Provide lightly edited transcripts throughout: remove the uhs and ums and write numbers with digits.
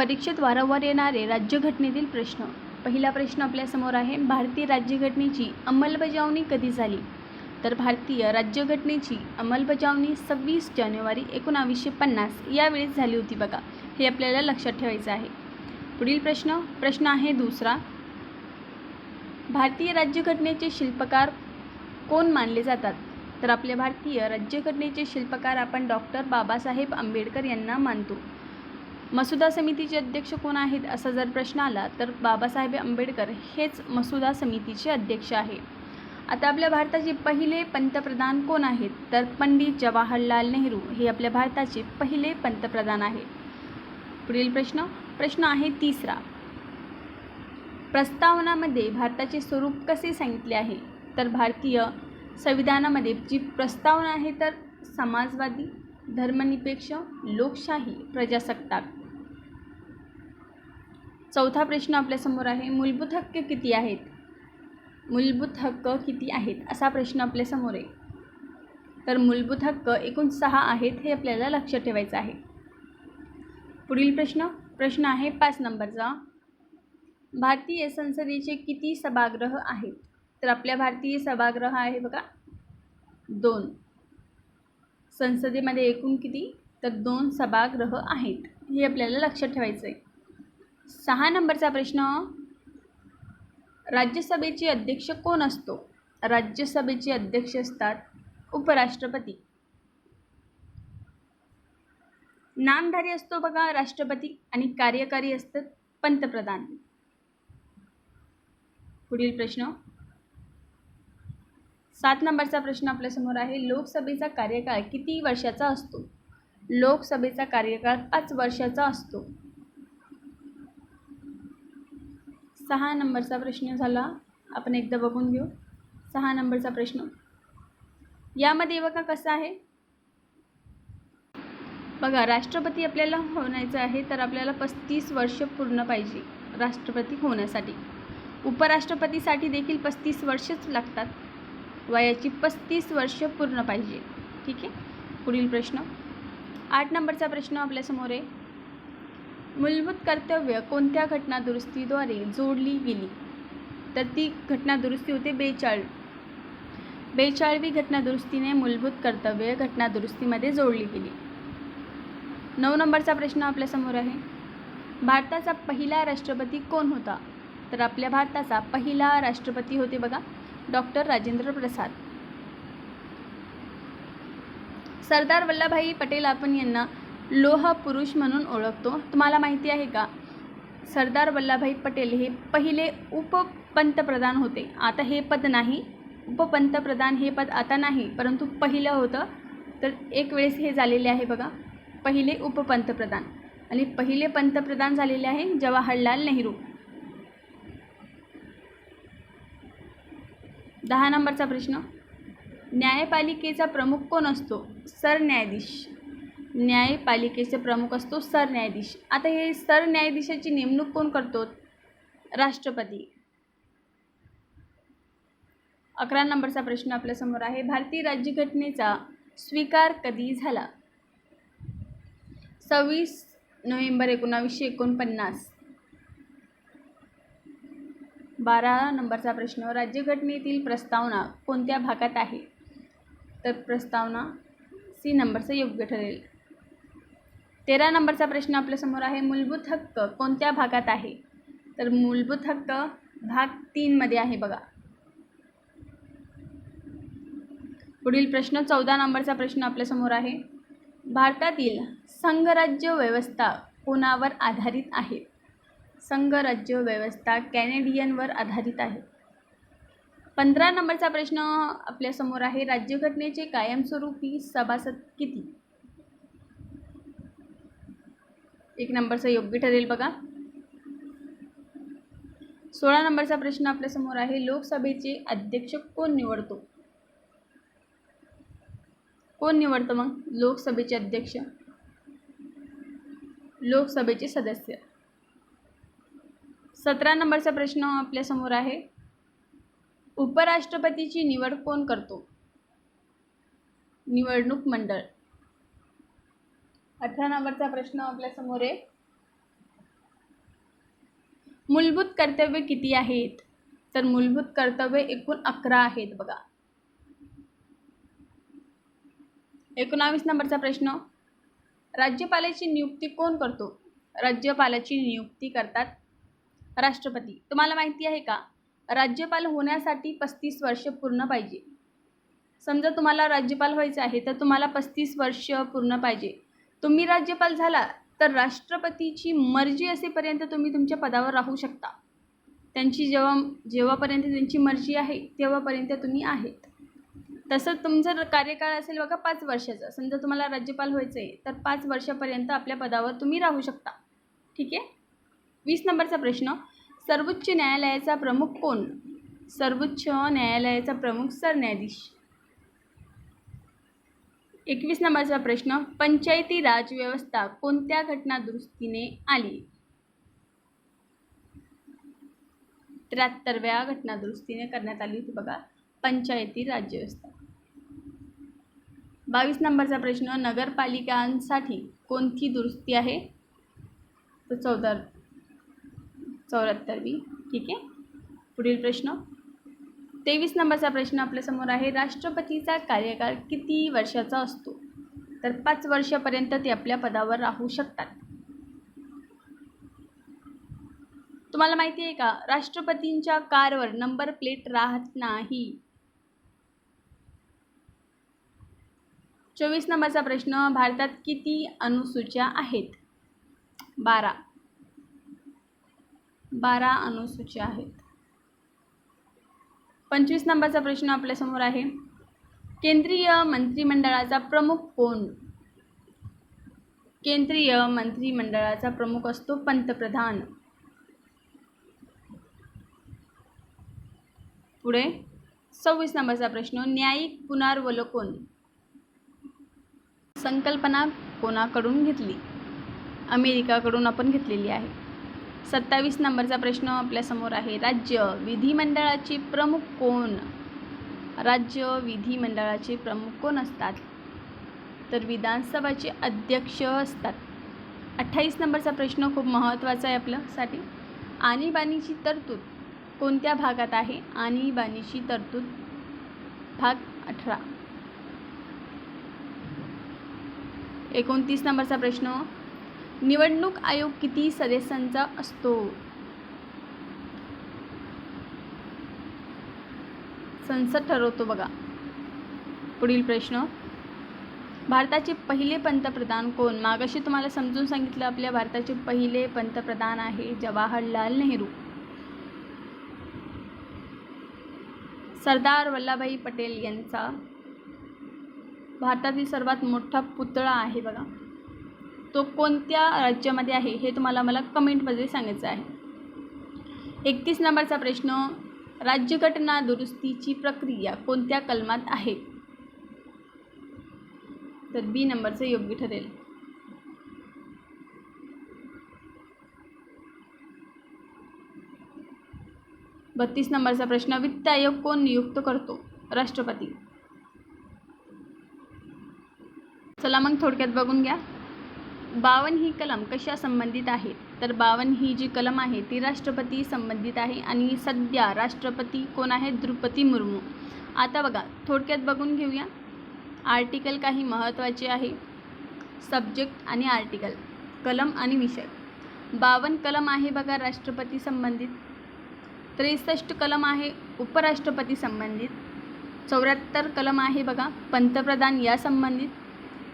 परीक्षेत वारंवार येणारे राज्यघटनेतील प्रश्न. पहिला प्रश्न आपल्यासमोर आहे, भारतीय राज्यघटनेची अंमलबजावणी कधी झाली? तर भारतीय राज्यघटनेची अंमलबजावणी 26 जानेवारी 1950 यावेळेस झाली होती बघा. हे आपल्याला लक्षात ठेवायचं आहे. पुढील प्रश्न आहे दुसरा, भारतीय राज्यघटनेचे शिल्पकार कोण मानले जातात? तर आपल्या भारतीय राज्यघटनेचे शिल्पकार आपण डॉक्टर बाबासाहेब आंबेडकर यांना मानतो. मसुदा समितीचे अध्यक्ष कोण आहेत असा जर प्रश्न आला तर बाबासाहेब आंबेडकर हेच मसुदा समितीचे अध्यक्ष आहे. आता आपल्या भारताचे पहिले पंतप्रधान कोण आहेत? तर पंडित जवाहरलाल नेहरू हे आपल्या भारताचे पहिले पंतप्रधान आहे. पुढील प्रश्न आहे तिसरा, प्रस्तावनामध्ये भारताचे स्वरूप कसे सांगितले आहे? तर भारतीय संविधानामध्ये जी प्रस्तावना आहे तर समाजवादी, धर्मनिरपेक्ष, लोकशाही, प्रजासत्ताक. चौथा प्रश्न आपल्यासमोर आहे, मूलभूत हक्क किती आहेत? मूलभूत हक्क किती आहेत असा प्रश्न आपल्यासमोर आहे. तर मूलभूत हक्क एकूण 6 आहेत हे आपल्याला लक्षात ठेवायचं आहे. पुढील प्रश्न आहे 5 नंबरचा, भारतीय संसदेचे किती सभागृह आहेत? तर आपल्या भारतीय सभागृह आहे बघा 2. संसदेमध्ये एकूण किती? तर 2 सभागृह आहेत हे आपल्याला लक्षात ठेवायचं आहे. 6 नंबरचा प्रश्न, राज्यसभेचे अध्यक्ष कोण असतो? राज्यसभेचे अध्यक्ष असतात उपराष्ट्रपती. नामधारी असतो बघा राष्ट्रपती आणि कार्यकारी असतात पंतप्रधान. पुढील प्रश्न 7 नंबरचा प्रश्न आपल्यासमोर आहे, लोकसभेचा कार्यकाळ किती वर्षाचा असतो? लोकसभेचा कार्यकाळ 5 वर्षाचा असतो. 6 नंबरचा प्रश्न झाला, आपण एकदा बघून घेऊ. 6 नंबरचा प्रश्न यामध्ये बघा कसा आहे बघा, राष्ट्रपती आपल्याला होण्याचं आहे तर आपल्याला 35 वर्ष पूर्ण पाहिजे राष्ट्रपती होण्यासाठी. उपराष्ट्रपतीसाठी देखील 35 वर्षच लागतात. वयाची 35 वर्ष पूर्ण पाहिजे. ठीक आहे. पुढील प्रश्न 8 नंबरचा प्रश्न आपल्यासमोर आहे, मूलभूत कर्तव्य कोणत्या घटनादुरुस्तीद्वारे जोडली गेली? तर ती घटनादुरुस्ती होते 42वी घटनादुरुस्तीने मूलभूत कर्तव्य घटनादुरुस्तीमध्ये जोडली गेली. 9 नंबरचा प्रश्न आपल्यासमोर आहे, भारताचा पहिला राष्ट्रपती कोण होता? तर आपल्या भारताचा पहिला राष्ट्रपती होते बघा डॉक्टर राजेंद्र प्रसाद. सरदार वल्लभभाई पटेल आपण यांना लोह पुरुष म्हणून ओळखतो. तुम्हाला माहिती आहे का, सरदार वल्लभभाई पटेल हे पहिले उपपंतप्रधान होते. आता हे पद नाही, उपपंतप्रधान हे पद आता नाही, परंतु पहिलं होतं. तर एक वेळेस हे झालेले आहे बघा पहिले उपपंतप्रधान, आणि पहिले पंतप्रधान झालेले आहे जवाहरलाल नेहरू. 10 नंबरचा प्रश्न, न्यायपालिकेचा प्रमुख कोण असतो? सरन्यायाधीश. न्यायपालिकेचे प्रमुख असतो सरन्यायाधीश. आता हे सरन्यायाधीशाची नेमणूक कोण करतो? राष्ट्रपती. 11 नंबरचा प्रश्न आपल्यासमोर आहे, भारतीय राज्यघटनेचा स्वीकार कधी झाला? 26 नोव्हेंबर 1949. 12 नंबरचा प्रश्न, राज्यघटनेतील प्रस्तावना कोणत्या भागात आहे? तर प्रस्तावना सी नंबरचं योग्य ठरेल. 13 नंबरचा प्रश्न आपल्यासमोर आहे, मूलभूत हक्क कोणत्या भागात आहे? तर मूलभूत हक्क भाग 3 मध्ये आहे बघा. पुढील प्रश्न 14 नंबरचा प्रश्न आपल्यासमोर आहे, भारतातील संघराज्य व्यवस्था कोणावर आधारित आहे? संघराज्य व्यवस्था कॅनेडियनवर आधारित आहे. 15 नंबरचा प्रश्न आपल्यासमोर आहे, राज्यघटनेचे कायमस्वरूपी सभासद किती? 1 नंबरचं योग्य ठरेल बघा. 16 नंबरचा प्रश्न आपल्यासमोर आहे, लोकसभेचे अध्यक्ष कोण निवडतो? कोण निवडतं मग लोकसभेचे अध्यक्ष? लोकसभेचे सदस्य. 17 नंबरचा प्रश्न आपल्यासमोर आहे, उपराष्ट्रपतीची निवड कोण करतो? निवडणूक मंडळ. 18 नंबरचा प्रश्न आपल्यासमोर आहे, मूलभूत कर्तव्य किती आहेत? तर मूलभूत कर्तव्य एकूण 11 आहेत बघा. 19 नंबरचा प्रश्न, राज्यपालाची नियुक्ती कोण करतो? राज्यपालाची नियुक्ती करतात राष्ट्रपती. तुम्हाला माहिती आहे का, राज्यपाल होण्यासाठी 35 वर्ष पूर्ण पाहिजे. समजा तुम्हाला राज्यपाल व्हायचं आहे तर तुम्हाला 35 वर्ष पूर्ण पाहिजे. तुम्ही राज्यपाल झाला तर राष्ट्रपतीची मर्जी असेपर्यंत तुम्ही तुमच्या पदावर राहू शकता. त्यांची जेव्हापर्यंत त्यांची मर्जी आहे तेव्हापर्यंत तुम्ही आहेत. तसं तुमचं कार्यकाळ असेल बघा 5 वर्षाचा. समजा तुम्हाला राज्यपाल व्हायचं आहे तर 5 वर्षापर्यंत आपल्या पदावर तुम्ही राहू शकता. ठीक आहे. 20 नंबरचा प्रश्न, सर्वोच्च न्यायालयाचा प्रमुख कोण? सर्वोच्च न्यायालयाचा प्रमुख सरन्यायाधीश. 21 नंबरचा प्रश्न, पंचायती राज व्यवस्था कोणत्या घटनादुरुस्तीने आली? 73व्या घटनादुरुस्तीने करण्यात आली होती बघा पंचायती राज व्यवस्था. 22 नंबरचा प्रश्न, नगरपालिकांसाठी कोणती दुरुस्ती आहे? तर 74वी. ठीक आहे. पुढील प्रश्न, 23 नंबरचा प्रश्न आपल्यासमोर आहे, राष्ट्रपतीचा कार्यकाळ किती वर्षाचा असतो? तर 5 वर्षापर्यंत ते आपल्या पदावर राहू शकतात. तुम्हाला माहिती आहे का, राष्ट्रपतींच्या कारवर नंबर प्लेट राहत नाही. 24 नंबरचा प्रश्न, भारतात किती अनुसूच्या आहेत? 12 अनुसूच्या आहेत. 25 नंबरचा प्रश्न आपल्यासमोर आहे, केंद्रीय मंत्रिमंडळाचा प्रमुख कोण? केंद्रीय मंत्रिमंडळाचा प्रमुख असतो पंतप्रधान. पुढे 26 नंबरचा प्रश्न, न्यायिक पुनरावलोकन संकल्पना कोणाकडून घेतली? अमेरिकाकडून आपण घेतलेली आहे. 27 नंबरचा प्रश्न आपल्यासमोर आहे, राज्य विधिमंडळाचे प्रमुख कोण? राज्य विधिमंडळाचे प्रमुख कोण असतात? तर विधानसभाचे अध्यक्ष असतात. 28 नंबरचा प्रश्न खूप महत्त्वाचा आहे आपल्यासाठी, आणीबाणीची तरतूद कोणत्या भागात आहे? आणीबाणीची तरतूद भाग 18. 29 नंबरचा प्रश्न, निवडणूक आयोग किती सदस्यांचा असतो? संसद ठरवतो बघा. पुढील प्रश्न, भारताचे पहिले पंतप्रधान कोण? मागाशी तुम्हाला समजून सांगितलं, आपल्या भारताचे पहिले पंतप्रधान आहे जवाहरलाल नेहरू. सरदार वल्लभभाई पटेल यांचा भारतातील सर्वात मोठा पुतळा आहे बघा, तो कोणत्या राज्यामध्ये आहे हे तुम्हाला मला कमेंटमध्ये सांगायचं आहे. 31 नंबरचा प्रश्न, राज्यघटना दुरुस्तीची प्रक्रिया कोणत्या कलमात आहे? तर बी नंबरचं योग्य ठरेल. बत्तीस नंबरचा प्रश्न, वित्त आयोग कोण नियुक्त करतो? राष्ट्रपती. चला मग थोडक्यात बघून घ्या. 52 ही कलम कशा संबंधित आहे? तर 52 ही जी कलम आहे ती राष्ट्रपती संबंधित आहे आणि सध्या राष्ट्रपती कोण आहे? द्रौपदी मुर्मू. आता बघा थोडक्यात बघून घेऊया. आर्टिकल काही महत्त्वाचे आहे, सब्जेक्ट आणि आर्टिकल, कलम आणि विषय. 52 कलम आहे बघा राष्ट्रपती संबंधित, 63 कलम आहे उपराष्ट्रपती संबंधित, 74 कलम आहे बघा पंतप्रधान या संबंधित,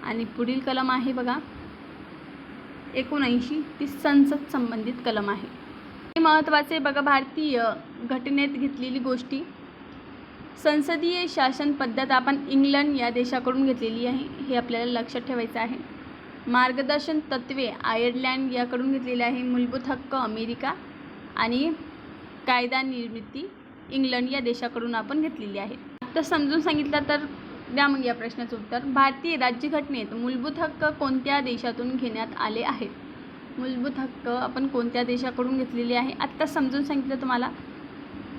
आणि पुढील कलम आहे बघा 79 ती संसद संबंधित कलम आहे. हे महत्त्वाचे बघा. भारतीय घटनेत घेतलेली गोष्टी, संसदीय शासन पद्धत आपण इंग्लंड या देशाकडून घेतलेली आहे, हे आपल्याला लक्षात ठेवायचं आहे. मार्गदर्शन तत्त्वे आयर्लंड याकडून घेतलेली आहे, मूलभूत हक्क अमेरिका आणि कायदा निर्मिती इंग्लंड या देशाकडून आपण घेतलेली आहे. आता समजून सांगितलं तर द्या मग या प्रश्नाचं उत्तर. भारतीय राज्यघटनेत मूलभूत हक्क कोणत्या देशातून घेण्यात आले आहेत? मूलभूत हक्क आपण कोणत्या देशाकडून घेतलेले आहे? आत्ता समजून सांगितलं तुम्हाला,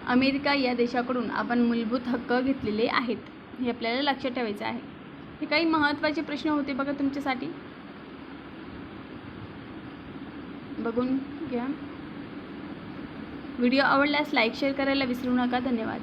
अमेरिका या देशाकडून आपण मूलभूत हक्क घेतलेले आहेत, हे आपल्याला लक्षात ठेवायचं आहे. हे काही महत्त्वाचे प्रश्न होते बघा तुमच्यासाठी, बघून घ्या. व्हिडिओ आवडल्यास लाईक शेअर करायला विसरू नका. धन्यवाद.